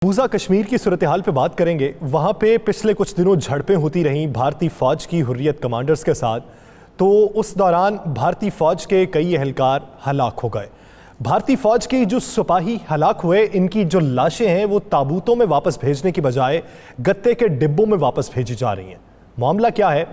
मकबूजा कश्मीर की सूरत हाल पे बात करेंगे। वहाँ पे पिछले कुछ दिनों झड़पें होती रहीं भारतीय फ़ौज की हुर्रियत कमांडर्स के साथ, तो उस दौरान भारतीय फ़ौज के कई एहलकार हलाक हो गए। भारतीय फ़ौज के जो सिपाही हलाक हुए, इनकी जो लाशें हैं वो ताबूतों में वापस भेजने की बजाय गत्ते के डिब्बों में वापस भेजी जा रही हैं। मामला क्या है?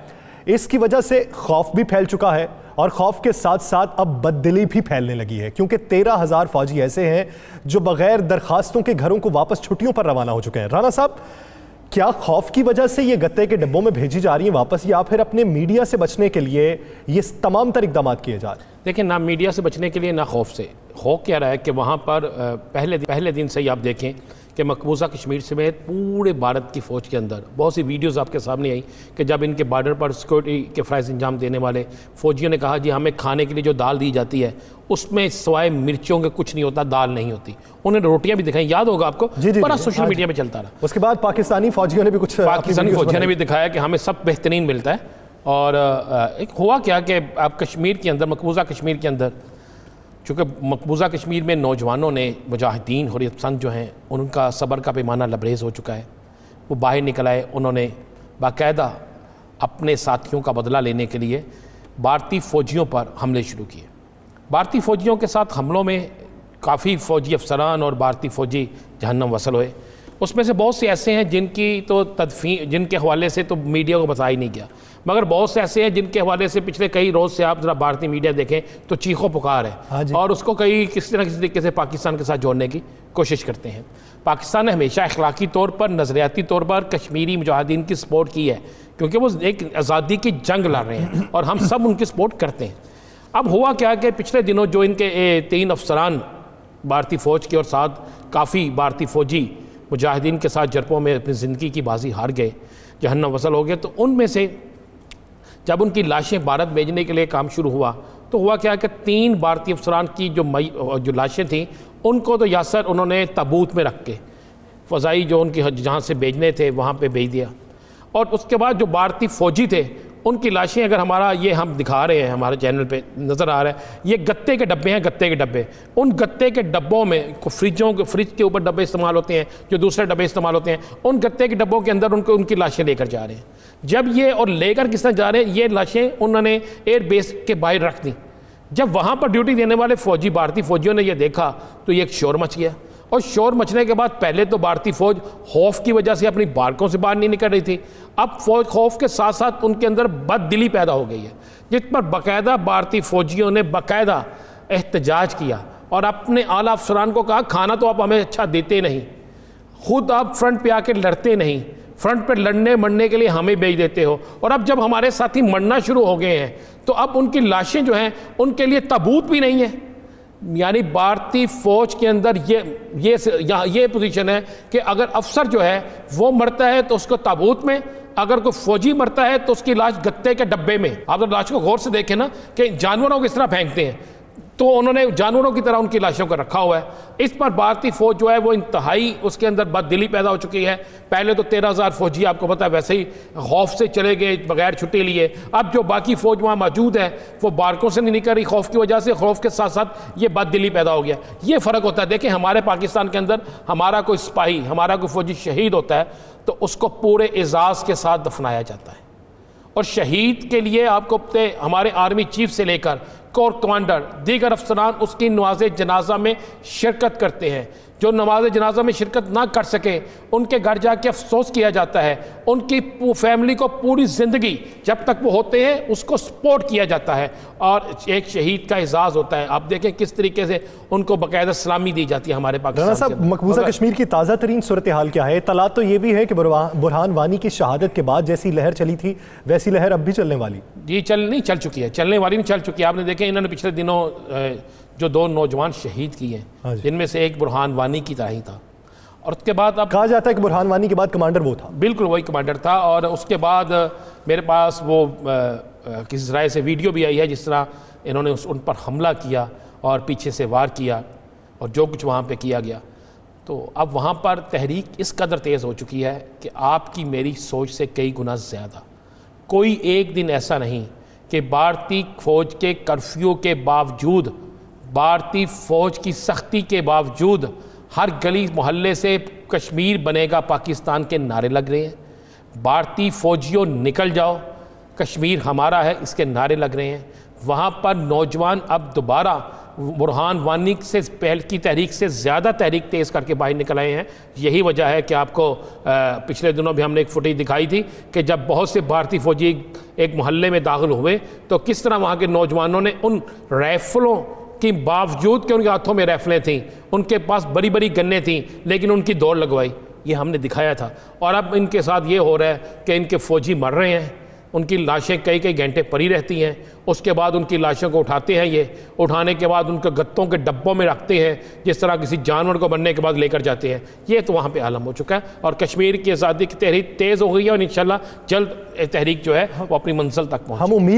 इसकी वजह से खौफ भी फैल चुका है और खौफ के साथ साथ अब बददिली भी फैलने लगी है, क्योंकि 13,000 फौजी ऐसे हैं जो बगैर दरखास्तों के घरों को वापस छुट्टियों पर रवाना हो चुके हैं। राना साहब, क्या खौफ की वजह से ये गत्ते के डिब्बों में भेजी जा रही हैं वापस, या फिर अपने मीडिया से बचने के लिए ये तमाम तर इक़दाम किए जा रहे हैं? देखिए, ना मीडिया से बचने के लिए ना खौफ से। हो क्या रहा है कि वहाँ पर पहले दिन से ही आप देखें कि मकबूजा कश्मीर समेत पूरे भारत की फ़ौज के अंदर बहुत सी वीडियोस आपके सामने आई कि जब इनके बॉर्डर पर सिक्योरिटी के फ़राइज़ अंजाम देने वाले फ़ौजियों ने कहा जी हमें खाने के लिए जो दाल दी जाती है उसमें सिवाय मिर्चों के कुछ नहीं होता, दाल नहीं होती। उन्होंने रोटियां भी दिखाई, याद होगा आपको, बड़ा सोशल मीडिया में चलता रहा। उसके बाद पाकिस्तानी फ़ौजियों ने भी दिखाया कि हमें सब बेहतरीन मिलता है। और एक हुआ क्या कि आप कश्मीर के अंदर, मकबूजा कश्मीर के अंदर, चूँकि मकबूजा कश्मीर में नौजवानों ने, मुजाहिदीन हुर्रियत पसंद जो हैं, उनका सब्र का पैमाना लबरेज़ हो चुका है। वो बाहर निकल आए, उन्होंने बाकायदा अपने साथियों का बदला लेने के लिए भारतीय फ़ौजियों पर हमले शुरू किए। भारतीय फ़ौजियों के साथ हमलों में काफ़ी फ़ौजी अफसरान और भारतीय फ़ौजी जहन्नम वसल हुए। उसमें से बहुत से ऐसे हैं जिनके हवाले से तो मीडिया को बताया ही नहीं गया, मगर बहुत से ऐसे हैं जिनके हवाले से पिछले कई रोज़ से आप ज़रा भारतीय मीडिया देखें तो चीखों पुकार है और उसको किसी न किसी तरीके से पाकिस्तान के साथ जोड़ने की कोशिश करते हैं। पाकिस्तान ने हमेशा अखलाकी तौर पर, नज़रियाती तौर पर कश्मीरी मुजाहिदीन की सपोर्ट की है, क्योंकि वो एक आज़ादी की जंग लड़ रहे हैं और हम सब उनकी सपोर्ट करते हैं। अब हुआ क्या कि पिछले दिनों जो इनके 3 अफसरान भारतीय फ़ौज के और साथ काफ़ी भारतीय फ़ौजी मुजाहिदीन के साथ जरपों में अपनी ज़िंदगी की बाजी हार गए, जहन्नम वसल हो गए, तो उनमें से जब उनकी लाशें भारत भेजने के लिए काम शुरू हुआ तो हुआ क्या कि 3 भारतीय अफसरान की जो लाशें थीं उनको तो यासर उन्होंने ताबूत में रख के फ़ज़ाई जो उनकी जहाँ से भेजने थे वहाँ पे भेज दिया। और उसके बाद जो भारतीय फ़ौजी थे उनकी लाशें, अगर हम दिखा रहे हैं, हमारे चैनल पे नज़र आ रहा है, ये गत्ते के डब्बे हैं, गत्ते के डब्बे। उन गत्ते के डब्बों में फ्रिज के ऊपर डब्बे इस्तेमाल होते हैं, जो दूसरे डब्बे इस्तेमाल होते हैं, उन गत्ते के डब्बों के अंदर उनकी लाशें लेकर जा रहे हैं। जब ये और लेकर किस तरह जा रहे हैं, ये लाशें उन्होंने एयरबेस के बाहर रख दी। जब वहाँ पर ड्यूटी देने वाले फ़ौजी भारतीय फ़ौजियों ने यह देखा तो ये एक शोर मच गया, और शोर मचने के बाद पहले तो भारतीय फ़ौज खौफ की वजह से अपनी बारकों से बाहर नहीं निकल रही थी, अब खौफ के साथ साथ उनके अंदर बददिली पैदा हो गई है, जिस पर बाकायदा भारतीय फ़ौजियों ने बाकायदा एहतजाज किया और अपने आला अफसरान को कहा खाना तो आप हमें अच्छा देते नहीं, खुद आप फ्रंट पे आके लड़ते नहीं, फ्रंट पे लड़ने मरने के लिए हमें भेज देते हो, और अब जब हमारे साथी मरना शुरू हो गए हैं तो अब उनकी लाशें जो हैं उनके लिए ताबूत भी नहीं है। यानी भारतीय फ़ौज के अंदर ये पोजीशन है कि अगर अफसर जो है वो मरता है तो उसको ताबूत में, अगर कोई फ़ौजी मरता है तो उसकी लाश गत्ते के डब्बे में। आप तो लाश को गौर से देखें ना कि जानवरों को इस तरह फेंकते हैं, तो उन्होंने जानवरों की तरह उनकी लाशों को रखा हुआ है। इस पर भारतीय फ़ौज जो है वो इंतहाई उसके अंदर बददिली पैदा हो चुकी है। पहले तो 13,000 फ़ौजी आपको पता है वैसे ही खौफ से चले गए बगैर छुट्टी लिए। अब जो बाकी फ़ौज वहाँ मौजूद है वो बारकों से नहीं निकल रही खौफ की वजह से, खौफ के साथ साथ ये बददिली पैदा हो गया। ये फ़र्क होता है। देखें, हमारे पाकिस्तान के अंदर हमारा कोई सिपाही, हमारा कोई फ़ौजी शहीद होता है तो उसको पूरे एजाज़ के साथ दफनाया जाता है, और शहीद के लिए आपको हमारे आर्मी चीफ से लेकर कोर कमांडर, दीगर अफसरान उसकी नमाज जनाजा में शिरकत करते हैं। जो नमाज जनाजा में शिरकत ना कर सके उनके घर जाके अफसोस किया जाता है, उनकी फैमिली को पूरी ज़िंदगी जब तक वो होते हैं उसको सपोर्ट किया जाता है, और एक शहीद का एजाज़ होता है। आप देखें किस तरीके से उनको बाकायदा सलामी दी जाती है हमारे पाकिस्तान साहब। मकबूजा कश्मीर की ताज़ा तरीन सूरत हाल क्या है? तला तो ये भी है कि बुरहान वानी की शहादत के बाद जैसी लहर चली थी वैसी लहर अब भी चलने वाली? जी, चल चुकी है, चलने वाली नहीं, चल चुकी है। आपने देखे इन्होंने पिछले दिनों जो 2 नौजवान शहीद किए हैं, जिनमें से एक बुरहान वानी की तरह ही था, और उसके बाद अब कहा जाता है कि बुरहान वानी के बाद कमांडर वो था। बिल्कुल वही कमांडर था। और उसके बाद मेरे पास वो किसी राय से वीडियो भी आई है जिस तरह इन्होंने उन पर हमला किया और पीछे से वार किया और जो कुछ वहाँ पे किया गया। तो अब वहाँ पर तहरीक इस कदर तेज़ हो चुकी है कि आपकी मेरी सोच से कई गुना ज़्यादा। कोई एक दिन ऐसा नहीं कि भारतीय फ़ौज के कर्फ्यू के बावजूद, भारतीय फ़ौज की सख्ती के बावजूद हर गली मोहल्ले से कश्मीर बनेगा पाकिस्तान के नारे लग रहे हैं, भारतीय फौजियों निकल जाओ, कश्मीर हमारा है, इसके नारे लग रहे हैं। वहाँ पर नौजवान अब दोबारा बुरहान वानी से पहल की तहरीक से ज़्यादा तहरीक तेज़ करके बाहर निकल आए हैं। यही वजह है कि आपको पिछले दिनों भी हमने एक फुटेज दिखाई थी कि जब बहुत से भारतीय फौजी एक मोहल्ले में दाखिल हुए तो किस तरह वहाँ के नौजवानों ने उन राइफलों के बावजूद कि उनके हाथों में राइफलें थीं, उनके पास बड़ी बड़ी गन्नें थीं, लेकिन उनकी दौड़ लगवाई। ये हमने दिखाया था। और अब इनके साथ ये हो रहा है कि इनके फौजी मर रहे हैं, उनकी लाशें कई कई घंटे पड़ी रहती हैं, उसके बाद उनकी लाशों को उठाते हैं, ये उठाने के बाद उनको गत्तों के डब्बों में रखते हैं, जिस तरह किसी जानवर को बनने के बाद लेकर जाते हैं। ये तो वहाँ पे आलम हो चुका है और कश्मीर की आज़ादी की तहरीक तेज़ हो गई है और इंशाल्लाह जल्द तहरीक जो है वो अपनी मंजिल तक पहुँचे। हम उम्मीद